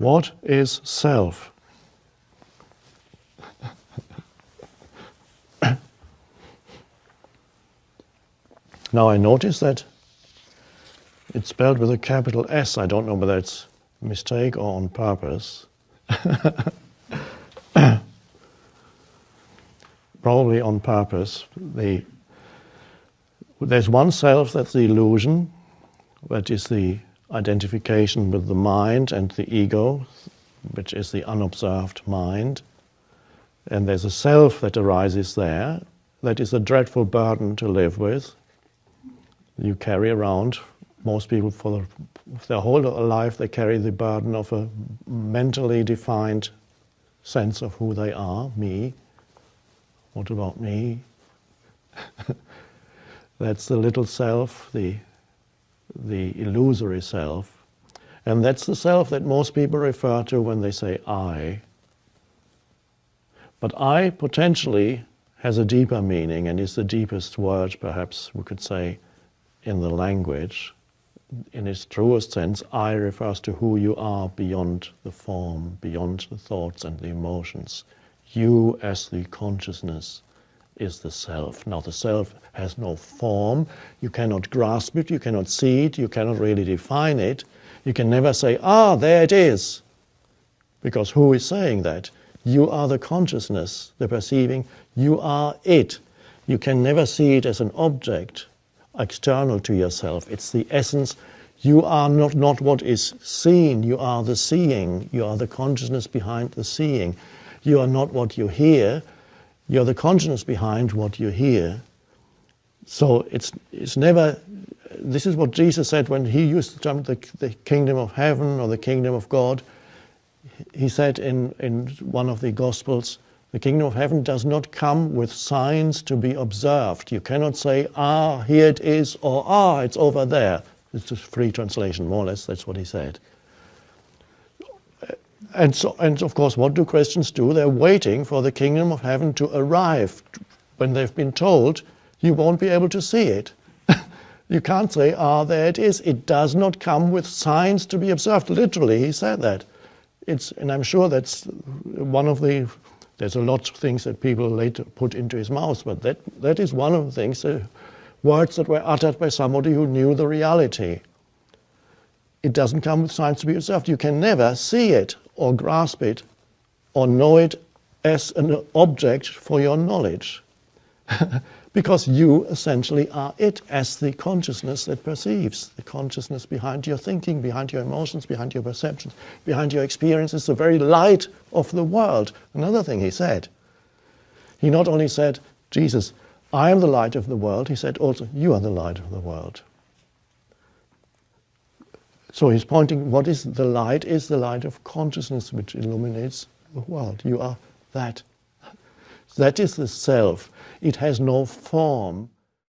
What is self? Now I notice that it's spelled with a capital S. I don't know whether it's a mistake or on purpose. Probably on purpose. There's one self, that's the illusion, that is the identification with the mind and the ego, which is the unobserved mind. And there's a self that arises there, that is a dreadful burden to live with. You carry around, most people for their whole life, they carry the burden of a mentally defined sense of who they are, me. What about me? That's the little self, the illusory self. And that's the self that most people refer to when they say I. But I potentially has a deeper meaning and is the deepest word, perhaps we could say, in the language. In its truest sense, I refers to who you are beyond the form, beyond the thoughts and the emotions. You as the consciousness is the self. Now the self has no form, you cannot grasp it, you cannot see it, you cannot really define it. You can never say, ah, there it is. Because who is saying that? You are the consciousness, the perceiving, you are it. You can never see it as an object external to yourself. It's the essence. You are not what is seen, you are the seeing. You are the consciousness behind the seeing. You are not what you hear, you're the consciousness behind what you hear. So it's never, this is what Jesus said when he used the term the kingdom of heaven or the kingdom of God. He said in one of the Gospels, the kingdom of heaven does not come with signs to be observed. You cannot say, ah, here it is, or ah, it's over there. It's a free translation, more or less, that's what he said. And of course, what do Christians do? They're waiting for the kingdom of heaven to arrive. When they've been told, you won't be able to see it. You can't say, ah, there it is. It does not come with signs to be observed. Literally, he said that. And I'm sure that's one of the... There's a lot of things that people later put into his mouth, but that is one of the things, words that were uttered by somebody who knew the reality. It doesn't come with signs to be observed. You can never see it or grasp it or know it as an object for your knowledge. Because you essentially are it as the consciousness that perceives, the consciousness behind your thinking, behind your emotions, behind your perceptions, behind your experiences, the very light of the world. Another thing he said, he not only said, Jesus, I am the light of the world, he said also, you are the light of the world. So he's pointing, what is the light? Is the light of consciousness which illuminates the world. You are that. That is the self. It has no form.